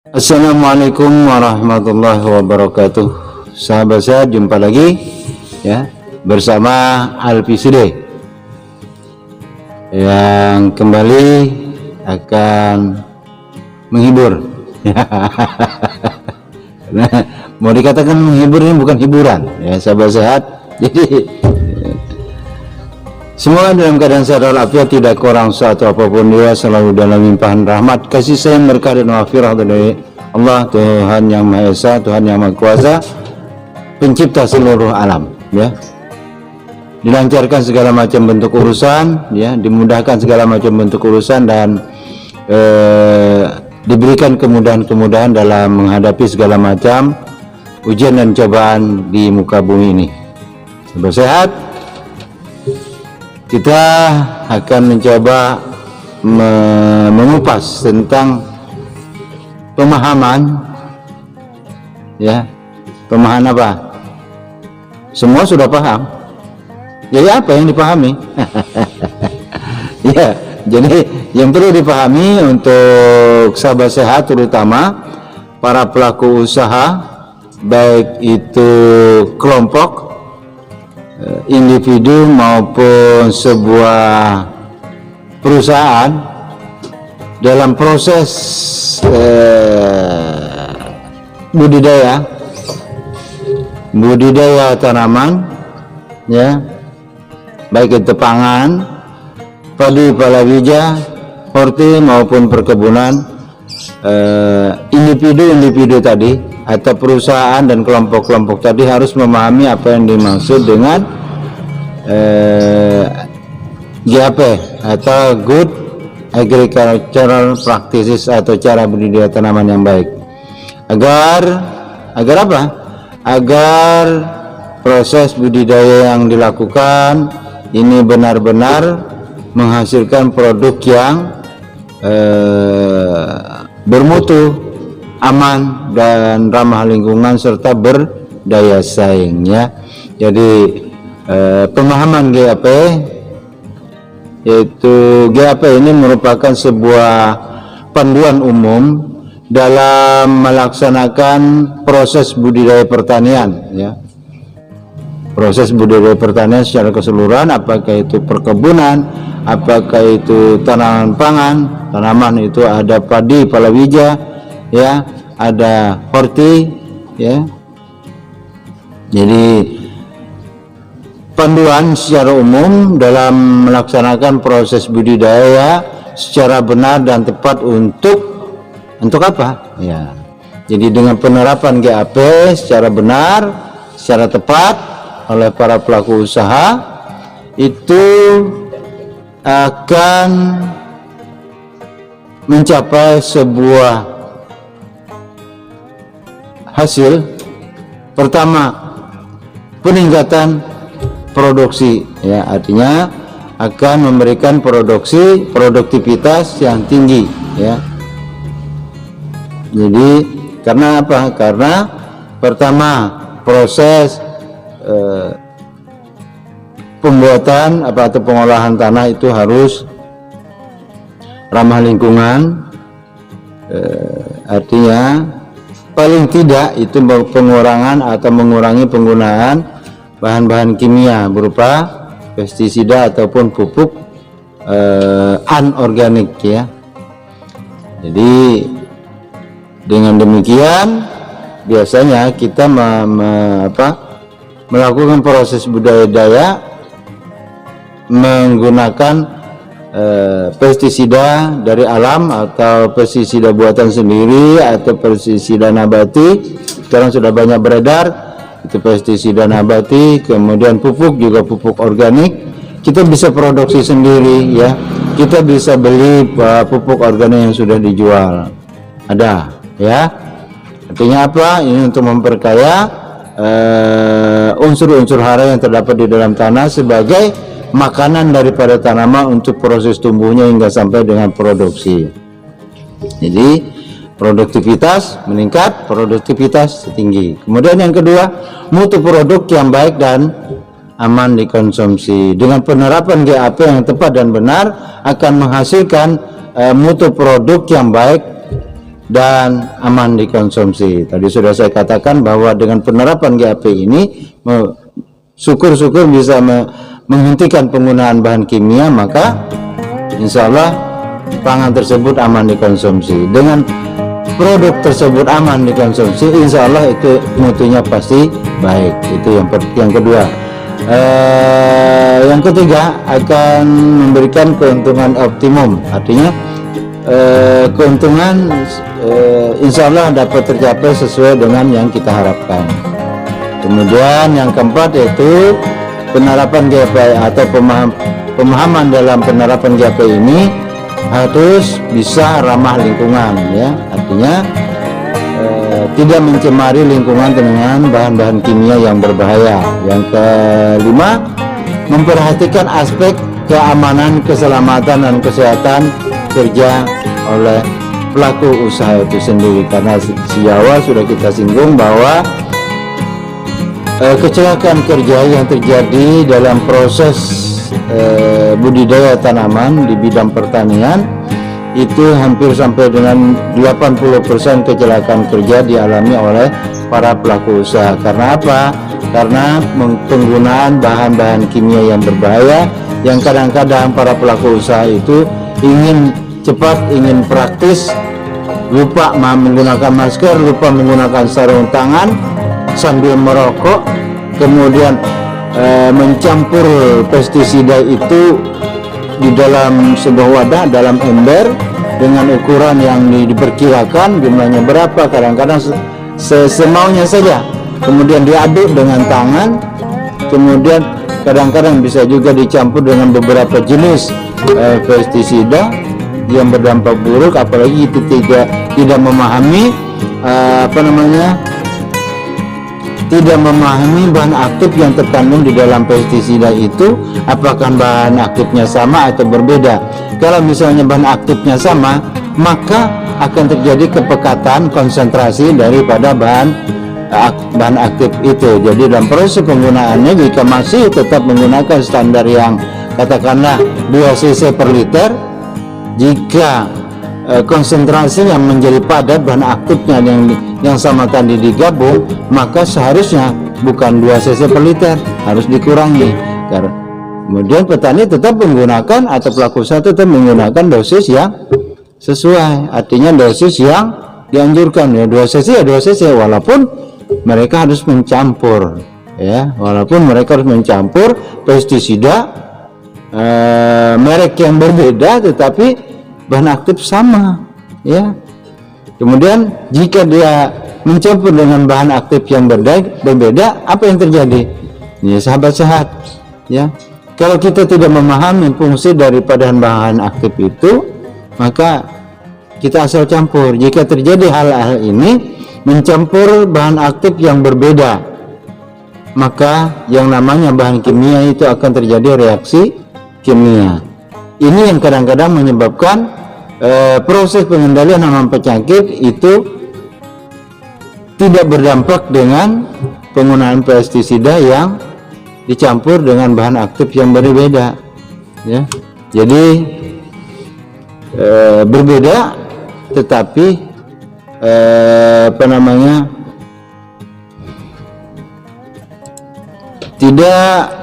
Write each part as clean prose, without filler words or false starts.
Assalamualaikum warahmatullahi wabarakatuh. Sahabat saya, jumpa lagi ya bersama Al-PCD yang kembali akan menghibur. Nah, mau dikatakan menghibur ini bukan hiburan ya sahabat sehat. Jadi semoga dalam keadaan sehat walafiat, tidak kurang suatu apapun, dia selalu dalam limpahan rahmat, kasih sayang, berkah dan wafirah dari Allah, Tuhan yang Maha Esa, Tuhan yang Maha Kuasa, pencipta seluruh alam ya. Dilancarkan segala macam bentuk urusan ya, dimudahkan segala macam bentuk urusan, dan diberikan kemudahan-kemudahan dalam menghadapi segala macam ujian dan cobaan di muka bumi ini. Sahabat sehat, kita akan mencoba mengupas tentang pemahaman ya. Pemahaman apa? Semua sudah paham. Jadi apa yang dipahami? Ya, jadi yang perlu dipahami untuk sahabat sehat, terutama para pelaku usaha, baik itu kelompok, individu maupun sebuah perusahaan, dalam proses budidaya tanaman ya, baik itu pangan, padi, palawija, horti maupun perkebunan, individu tadi atau perusahaan dan kelompok-kelompok tadi harus memahami apa yang dimaksud dengan GAP atau Good Agricultural Practices, atau cara budidaya tanaman yang baik, agar apa? Agar proses budidaya yang dilakukan ini benar-benar menghasilkan produk yang bermutu, aman dan ramah lingkungan serta berdaya saing ya. Jadi pemahaman GAP, yaitu GAP ini merupakan sebuah panduan umum dalam melaksanakan proses budidaya pertanian ya. Proses budidaya pertanian secara keseluruhan, apakah itu perkebunan, apakah itu tanaman pangan, tanaman itu ada padi, palawija ya, ada horti ya. Jadi panduan secara umum dalam melaksanakan proses budidaya secara benar dan tepat untuk apa ya. Jadi dengan penerapan GAP secara benar, secara tepat oleh para pelaku usaha, itu akan mencapai sebuah hasil. Pertama, peningkatan produksi ya, artinya akan memberikan produktivitas yang tinggi ya. Jadi karena apa? Karena pertama, proses pembuatan atau pengolahan tanah itu harus ramah lingkungan, artinya paling tidak itu pengurangan atau mengurangi penggunaan bahan-bahan kimia berupa pestisida ataupun pupuk anorganik ya. Jadi dengan demikian biasanya kita melakukan proses budidaya menggunakan pestisida dari alam atau pestisida buatan sendiri atau pestisida nabati. Sekarang sudah banyak beredar itu pestisida nabati, kemudian pupuk juga pupuk organik. Kita bisa produksi sendiri ya, kita bisa beli pupuk organik yang sudah dijual, ada ya. Artinya apa? Ini untuk memperkaya unsur-unsur hara yang terdapat di dalam tanah sebagai makanan daripada tanaman untuk proses tumbuhnya hingga sampai dengan produksi. Jadi produktivitas meningkat, produktivitas tinggi. Kemudian yang kedua, mutu produk yang baik dan aman dikonsumsi. Dengan penerapan GAP yang tepat dan benar akan menghasilkan mutu produk yang baik dan aman dikonsumsi. Tadi sudah saya katakan bahwa dengan penerapan GAP ini syukur-syukur bisa menghentikan penggunaan bahan kimia, maka insya Allah pangan tersebut aman dikonsumsi. Dengan produk tersebut aman dikonsumsi, insya Allah itu mutunya pasti baik. Itu yang kedua. Yang ketiga, akan memberikan keuntungan optimum, artinya keuntungan insya Allah dapat tercapai sesuai dengan yang kita harapkan. Kemudian yang keempat yaitu penerapan GAP atau pemahaman dalam penerapan GAP ini harus bisa ramah lingkungan, ya, artinya tidak mencemari lingkungan dengan bahan-bahan kimia yang berbahaya. Yang kelima, memperhatikan aspek keamanan, keselamatan dan kesehatan kerja oleh pelaku usaha itu sendiri, karena di awal sudah kita singgung bahwa kecelakaan kerja yang terjadi dalam proses budidaya tanaman di bidang pertanian itu hampir sampai dengan 80% kecelakaan kerja dialami oleh para pelaku usaha. Karena apa? Karena penggunaan bahan-bahan kimia yang berbahaya, yang kadang-kadang para pelaku usaha itu ingin cepat, ingin praktis, lupa menggunakan masker, lupa menggunakan sarung tangan sambil merokok, kemudian mencampur pestisida itu di dalam sebuah wadah, dalam ember dengan ukuran yang diperkirakan jumlahnya berapa, kadang-kadang semaunya saja, kemudian diaduk dengan tangan, kemudian kadang-kadang bisa juga dicampur dengan beberapa jenis pestisida yang berdampak buruk, apalagi itu tidak memahami tidak memahami bahan aktif yang terkandung di dalam pestisida itu, apakah bahan aktifnya sama atau berbeda. Kalau misalnya bahan aktifnya sama, maka akan terjadi kepekatan konsentrasi daripada bahan aktif itu. Jadi dalam proses penggunaannya, jika masih tetap menggunakan standar yang katakanlah 2 cc per liter, jika konsentrasinya menjadi padat bahan aktifnya yang sama tadi digabung, maka seharusnya bukan 2 cc per liter, harus dikurangi. Kemudian petani tetap menggunakan atau pelaku usaha tetap menggunakan dosis yang sesuai, artinya dosis yang dianjurkan, ya 2 cc ya 2 cc, walaupun mereka harus mencampur, ya, walaupun mereka harus mencampur pestisida merek yang berbeda tetapi bahan aktif sama, ya. Kemudian jika dia mencampur dengan bahan aktif yang berbeda, apa yang terjadi? Ya sahabat sehat, ya. Kalau kita tidak memahami fungsi daripada bahan aktif itu, maka kita asal campur. Jika terjadi hal-hal ini, mencampur bahan aktif yang berbeda, maka yang namanya bahan kimia itu akan terjadi reaksi kimia. Ini yang kadang-kadang menyebabkan proses pengendalian hama penyakit itu tidak berdampak dengan penggunaan pestisida yang dicampur dengan bahan aktif yang berbeda, ya. Jadi berbeda tetapi tidak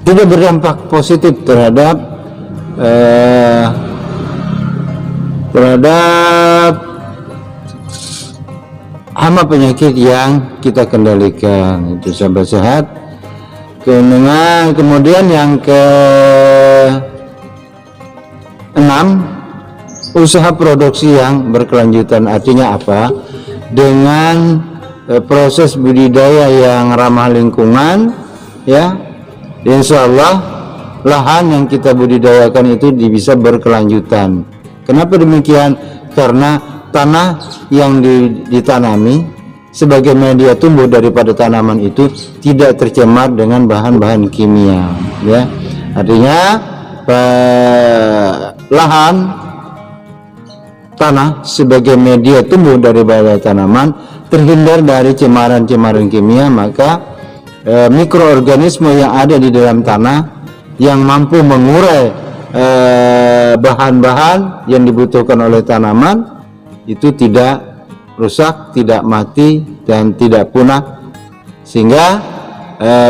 tidak berdampak positif terhadap hama penyakit yang kita kendalikan. Itu sahabat sehat. Kemudian yang ke-6, usaha produksi yang berkelanjutan. Artinya apa? Dengan proses budidaya yang ramah lingkungan, ya, insya Allah lahan yang kita budidayakan itu bisa berkelanjutan. Kenapa demikian? Karena tanah yang ditanami sebagai media tumbuh daripada tanaman itu tidak tercemar dengan bahan-bahan kimia, ya. Artinya lahan tanah sebagai media tumbuh daripada tanaman terhindar dari cemaran-cemaran kimia, maka mikroorganisme yang ada di dalam tanah yang mampu mengurai bahan-bahan yang dibutuhkan oleh tanaman, itu tidak rusak, tidak mati, dan tidak punah, sehingga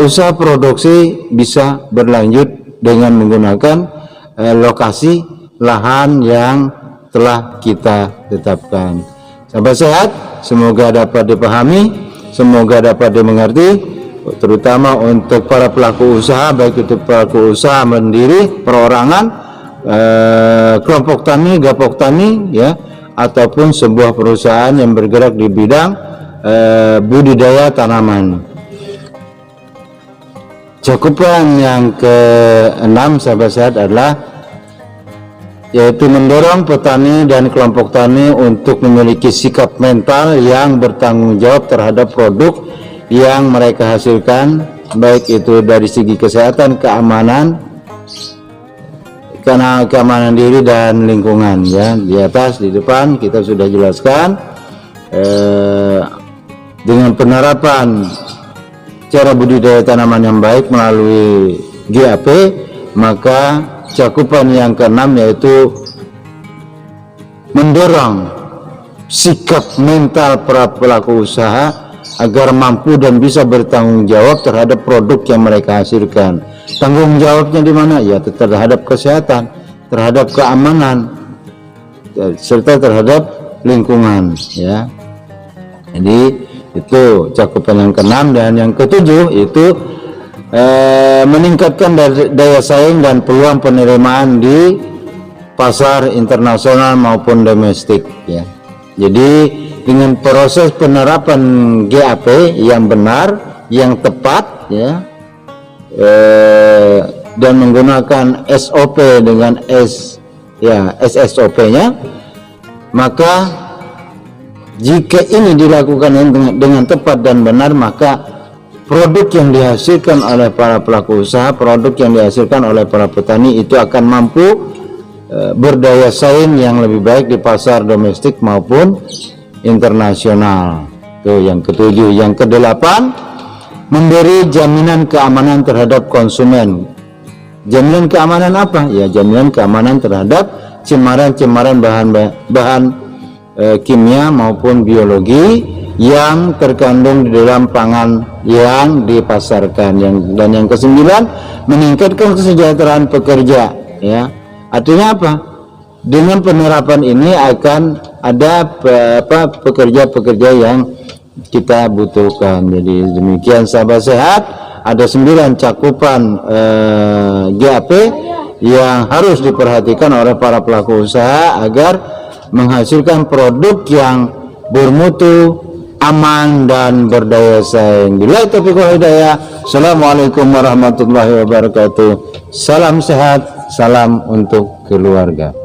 usaha produksi bisa berlanjut dengan menggunakan lokasi lahan yang telah kita tetapkan. Sahabat sehat, semoga dapat dipahami, semoga dapat dimengerti, terutama untuk para pelaku usaha, baik itu pelaku usaha mandiri, perorangan, kelompok tani, gapok tani, ya, ataupun sebuah perusahaan yang bergerak di bidang budidaya tanaman. Cakupan yang ke-6 sahabat sehat adalah yaitu mendorong petani dan kelompok tani untuk memiliki sikap mental yang bertanggung jawab terhadap produk yang mereka hasilkan, baik itu dari segi kesehatan, keamanan, keamanan diri dan lingkungan. Ya, di atas, di depan kita sudah jelaskan dengan penerapan cara budidaya tanaman yang baik melalui GAP, maka cakupan yang ke-6 yaitu mendorong sikap mental para pelaku usaha agar mampu dan bisa bertanggung jawab terhadap produk yang mereka hasilkan. Tanggung jawabnya di mana? Ya, terhadap kesehatan, terhadap keamanan, serta terhadap lingkungan. Ya, jadi itu cakupan yang ke-6. Dan yang ke-7 itu meningkatkan daya saing dan peluang penerimaan di pasar internasional maupun domestik. Ya, jadi dengan proses penerapan GAP yang benar, yang tepat, ya, dan menggunakan SOP dengan SSOP-nya, maka jika ini dilakukan dengan tepat dan benar, maka produk yang dihasilkan oleh para pelaku usaha, produk yang dihasilkan oleh para petani itu akan mampu berdaya saing yang lebih baik di pasar domestik maupun internasional. Itu yang ke-7. Yang ke-8, memberi jaminan keamanan terhadap konsumen. Jaminan keamanan apa? Ya, jaminan keamanan terhadap cemaran-cemaran bahan kimia maupun biologi yang terkandung di dalam pangan yang dipasarkan. Dan yang ke-9, meningkatkan kesejahteraan pekerja. Ya, artinya apa? Dengan penerapan ini akan ada pekerja-pekerja yang kita butuhkan. Jadi demikian sahabat sehat, ada 9 cakupan GAP yang harus diperhatikan oleh para pelaku usaha agar menghasilkan produk yang bermutu, aman, dan berdaya saing. Billahi taufiq wal hidayah. Assalamualaikum warahmatullahi wabarakatuh. Salam sehat, salam untuk keluarga.